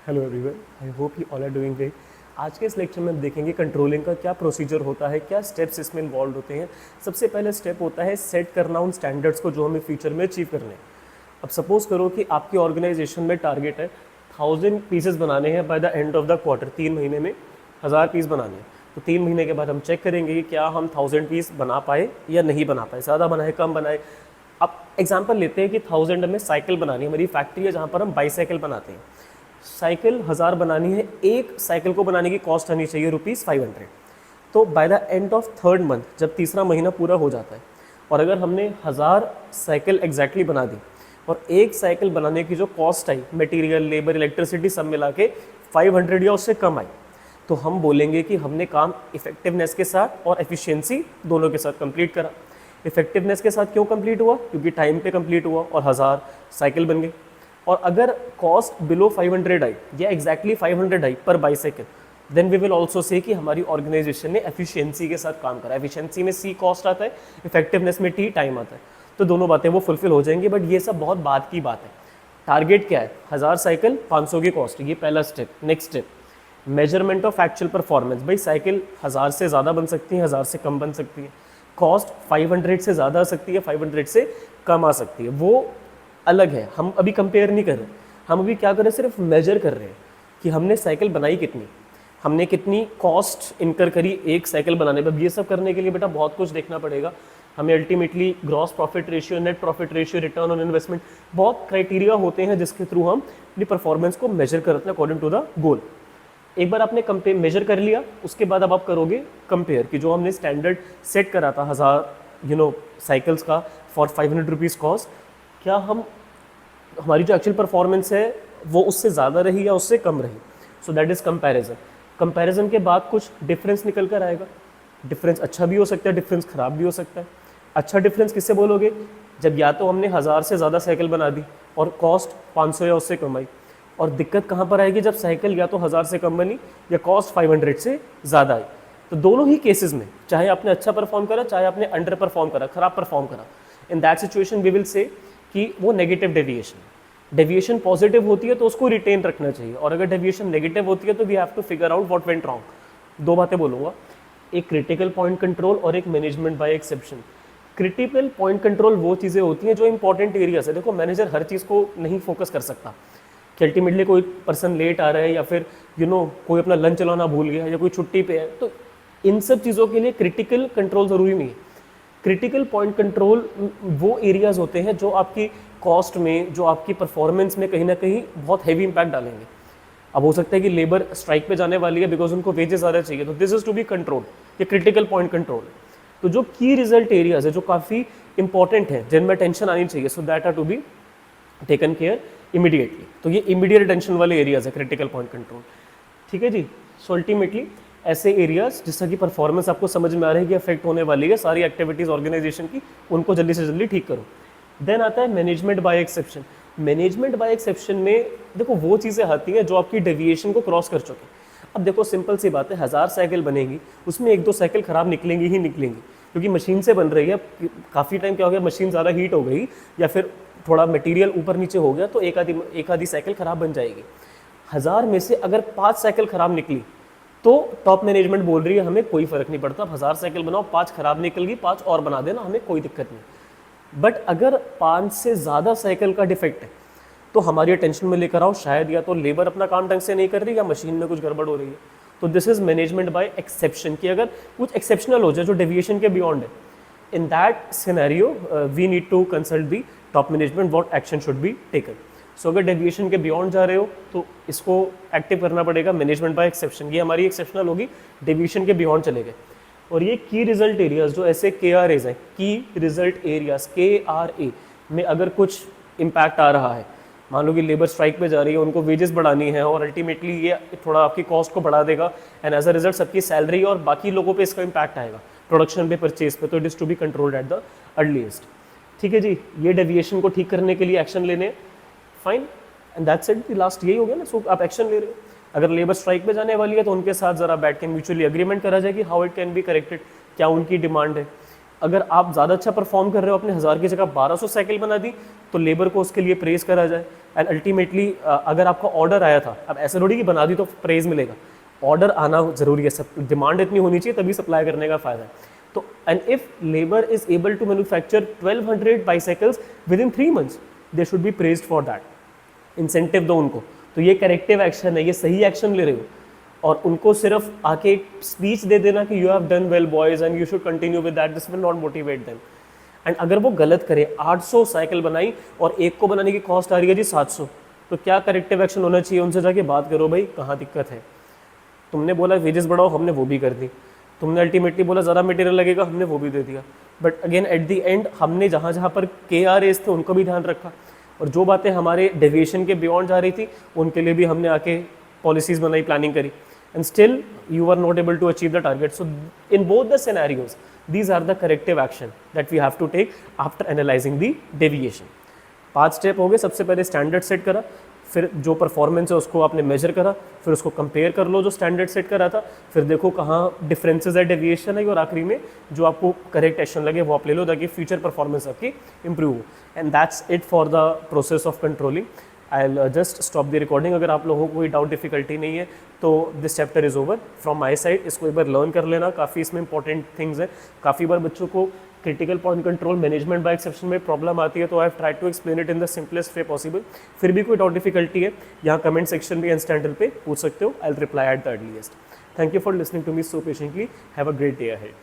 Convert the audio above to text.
Hello everyone, I hope you all are doing great. आज के इस लेक्चर में हम देखेंगे कंट्रोलिंग का क्या प्रोसीजर होता है, क्या स्टेप्स इसमें इन्वॉल्व होते हैं। सबसे पहले स्टेप होता है सेट करना उन स्टैंडर्ड्स को जो हमें फ्यूचर में अचीव करने हैं। अब सपोज करो कि आपकी ऑर्गेनाइजेशन में टारगेट है 1000 पीसेस बनाने हैं by the end of the quarter, 3 महीने में 1000 पीस बनाने हैं। तो 3 महीने के बाद हम चेक करेंगे कि क्या हम 1000 पीस बना पाए या नहीं बना पाए, ज़्यादा बनाए कम बनाए। अब एग्जाम्पल लेते हैं कि 1000 हमें साइकिल बनानी है, हमारी फैक्ट्री है जहाँ पर हम बाईसाइकिल बनाते हैं। साइकिल 1000 बनानी है, एक साइकिल को बनाने की कॉस्ट आनी चाहिए ₹500। तो by the end of 3rd month, जब तीसरा महीना पूरा हो जाता है और अगर हमने 1000 साइकिल एग्जैक्टली बना दी और एक साइकिल बनाने की जो कॉस्ट आई, मटेरियल, लेबर, इलेक्ट्रिसिटी सब मिला के 500 या उससे कम आई, तो हम बोलेंगे कि हमने काम इफेक्टिवनेस के साथ और एफिशिएंसी दोनों के साथ कंप्लीट करा। इफेक्टिवनेस के साथ क्यों कंप्लीट हुआ? क्योंकि टाइम पे कंप्लीट हुआ और 1000 साइकिल बन गई। और अगर कॉस्ट बिलो 500 आई या एग्जैक्टली 500 आई per bicycle, then we will also say कि हमारी ऑर्गेनाइजेशन ने एफिशिएंसी के साथ काम करा। एफिशिएंसी में सी कॉस्ट आता है, इफेक्टिवनेस में टी टाइम आता है, तो दोनों बातें वो फुलफिल हो जाएंगी। बट ये सब बहुत बात की बात है। टारगेट क्या है? 1000 साइकिल, 500 की कॉस्ट, ये पहला step. Next step measurement of actual performance. भाई साइकिल 1000 से ज़्यादा बन सकती है, 1000 से कम बन सकती है, कॉस्ट 500 से ज़्यादा आ सकती है, 500 से कम आ सकती है, वो अलग है। हम अभी कंपेयर नहीं कर रहे, हम अभी क्या कर रहे हैं, सिर्फ मेजर कर रहे हैं कि हमने साइकिल बनाई कितनी, हमने कितनी कॉस्ट इनकर करी एक साइकिल बनाने पर। ये सब करने के लिए बेटा बहुत कुछ देखना पड़ेगा हमें। Ultimately gross profit ratio, net profit ratio, return on investment, बहुत क्राइटेरिया होते हैं जिसके थ्रू हम अपनी परफॉर्मेंस को मेजर करते हैं अकॉर्डिंग टू द गोल। एक बार आपने कंपेयर मेजर कर लिया, उसके बाद अब आप करोगे कंपेयर कि जो हमने स्टैंडर्ड सेट करा था 1000 साइकिल्स का फॉर 500 रुपीज़ कॉस्ट, क्या हमारी जो एक्चुअल परफॉर्मेंस है वो उससे ज़्यादा रही या उससे कम रही। So that is comparison. Comparison के बाद कुछ डिफरेंस निकल कर आएगा। डिफरेंस अच्छा भी हो सकता है, डिफरेंस ख़राब भी हो सकता है। अच्छा डिफरेंस किससे बोलोगे? जब या तो हमने 1000 से ज़्यादा साइकिल बना दी और कॉस्ट 500 या उससे कम आई। और दिक्कत कहाँ पर आएगी? जब साइकिल या तो 1000 से कम बनी या कॉस्ट 500 से ज़्यादा आई। तो दोनों ही केसेस में, चाहे आपने अच्छा परफॉर्म करा, चाहे आपने अंडर परफॉर्म करा, खराब परफॉर्म करा, in that situation we will say कि वो नेगेटिव डेविएशन। डेविएशन पॉजिटिव होती है तो उसको रिटेन रखना चाहिए, और अगर डेविएशन नेगेटिव होती है तो we have to figure out what went wrong. दो बातें बोलूँगा, एक क्रिटिकल पॉइंट कंट्रोल और एक management by exception. Critical point control वो चीज़ें होती हैं जो इंपॉर्टेंट एरियाज है। देखो मैनेजर हर चीज़ को नहीं फोकस कर सकता कि अल्टीमेटली कोई पर्सन लेट आ रहा है या फिर कोई अपना लंच चलाना भूल गया या कोई छुट्टी पे है, तो इन सब चीज़ों के लिए क्रिटिकल कंट्रोल ज़रूरी नहीं है। क्रिटिकल पॉइंट कंट्रोल वो एरियाज होते हैं जो आपकी कॉस्ट में, जो आपकी परफॉर्मेंस में कहीं ना कहीं बहुत हैवी इंपैक्ट डालेंगे। अब हो सकता है कि लेबर स्ट्राइक पे जाने वाली है बिकॉज उनको वेजेस ज़्यादा चाहिए, तो this is to be control, ये क्रिटिकल पॉइंट कंट्रोल। तो जो की रिजल्ट एरियाज है जो काफ़ी इंपॉर्टेंट है, जिनमें टेंशन आनी चाहिए, so that are to be taken care immediately. तो ये इमीडिएट टेंशन वाले एरियाज है क्रिटिकल पॉइंट कंट्रोल। ठीक है जी। सो अल्टीमेटली ऐसे एरियाज जिससे कि परफॉर्मेंस आपको समझ में आ रही है कि अफेक्ट होने वाली है, सारी एक्टिविटीज़ ऑर्गेनाइजेशन की, उनको जल्दी से जल्दी ठीक करो। देन आता है management by exception. Management by exception में देखो वो चीज़ें आती हैं जो आपकी डेविएशन को क्रॉस कर चुके। अब देखो सिंपल सी बात है, 1000 साइकिल बनेगी, उसमें 1-2 साइकिल खराब निकलेंगी ही निकलेंगी, क्योंकि मशीन से बन रही है। काफ़ी टाइम क्या हो गया, मशीन ज़्यादा हीट हो गई या फिर थोड़ा मटेरियल ऊपर नीचे हो गया, तो एक आधी साइकिल खराब बन जाएगी। 1000 में से अगर 5 साइकिल खराब निकली तो टॉप मैनेजमेंट बोल रही है हमें कोई फर्क नहीं पड़ता, 1000 साइकिल बनाओ, 5 खराब निकल गई, 5 और बना देना, हमें कोई दिक्कत नहीं। बट अगर 5 से ज़्यादा साइकिल का डिफेक्ट है तो हमारी अटेंशन में लेकर आओ, शायद या तो लेबर अपना काम ढंग से नहीं कर रही या मशीन में कुछ गड़बड़ हो रही है। तो this is management by exception, कि अगर कुछ एक्सेप्शनल हो जाए जो डेविएशन के बियॉन्ड है, in that scenario we need to consult the top management what action should be taken. So अगर डेविएशन के बियॉन्ड जा रहे हो तो इसको एक्टिव करना पड़ेगा, मैनेजमेंट बाय एक्सेप्शन। ये हमारी एक्सेप्शनल होगी, डेविएशन के बियॉन्ड चले गए। और ये की रिजल्ट एरियाज जो ऐसे KRAs हैं, की रिजल्ट एरियाज, KRA में अगर कुछ इम्पैक्ट आ रहा है, मान लो कि लेबर स्ट्राइक पे जा रही है, उनको वेजेस बढ़ानी है और अल्टीमेटली ये थोड़ा आपकी कॉस्ट को बढ़ा देगा, एंड एज अ रिजल्ट सबकी सैलरी और बाकी लोगों पे इसका इम्पैक्ट आएगा, प्रोडक्शन पे, परचेज पे, तो it is to be controlled at the earliest. ठीक है जी। ये डेविएशन को ठीक करने के लिए एक्शन लेने, fine, and that's it, last यही हो गया ना। सो आप एक्शन ले रहे हो। अगर लेबर स्ट्राइक पे जाने वाली है तो उनके साथ ज़रा बैठ के म्यूचुअली एग्रीमेंट करा जाए कि how it can be corrected, क्या उनकी डिमांड है। अगर आप ज़्यादा अच्छा परफॉर्म कर रहे हो, अपने 1000 की जगह 1200 साइकिल बना दी, तो लेबर को उसके लिए प्रेज करा जाए। एंड अल्टीमेटली अगर आपका ऑर्डर आया था, अब ऐसा थोड़ी कि बना दी तो प्रेज मिलेगा, ऑर्डर आना ज़रूरी है, सब डिमांड इतनी होनी चाहिए तभी सप्लाई करने का फ़ायदा है। तो and if labour is able to manufacture 1200 bicycles within 3 months, they should be praised for that. Incentive दो उनको, तो ये करेक्टिव एक्शन है, ये सही एक्शन ले रहे हो। और उनको सिर्फ आके स्पीच दे देना कि you have done well boys and you should continue with that, this will not motivate them. And अगर वो गलत करे, 800 साइकिल बनाई और एक को बनाने की कॉस्ट आ रही है जी 700, तो क्या करेक्टिव एक्शन होना चाहिए? उनसे जाके बात करो, भाई कहाँ दिक्कत है। तुमने बोला वेजेस बढ़ाओ, हमने वो भी कर दी। तुमने अल्टीमेटली बोला ज़्यादा मटेरियल लगेगा, हमने वो भी दे दिया। But again at the end हमने जहाँ जहाँ पर KRAs थे उनको भी ध्यान रखा, और जो बातें हमारे डेविएशन के बियॉन्ड जा रही थी उनके लिए भी हमने आके पॉलिसीज़ बनाई, प्लानिंग करी, and still you are not able to achieve the target. So in both the scenarios, these are the corrective action that we have to take after analyzing the deviation. 5 step हो गए। सबसे पहले standard set करा, फिर जो performance है उसको आपने मेजर करा, फिर उसको कंपेयर कर लो जो स्टैंडर्ड सेट करा था, फिर देखो कहाँ डिफरेंसेस है, डेविएशन है, और आखिरी में जो आपको करेक्ट एक्शन लगे वो आप ले लो ताकि फ्यूचर परफॉर्मेंस आपकी इंप्रूव हो। And that's it for the process of controlling. I'll just stop the recording। अगर आप लोगों को कोई डाउट डिफिकल्टी नहीं है तो this chapter is over from my side. इसको एक बार लर्न कर लेना, काफ़ी इसमें इंपॉर्टेंट थिंग्स हैं। काफ़ी बार बच्चों को critical point control management by exception में प्रॉब्लम आती है, तो I have try to explain it in the simplest way possible. फिर भी कोई डाउट डिफिकल्टी है, यहाँ कमेंट सेक्शन में इंस्टेंटल पे पूछ सकते हो। I will reply at the earliest. Thank you for listening to me so patiently. Have a great day ahead.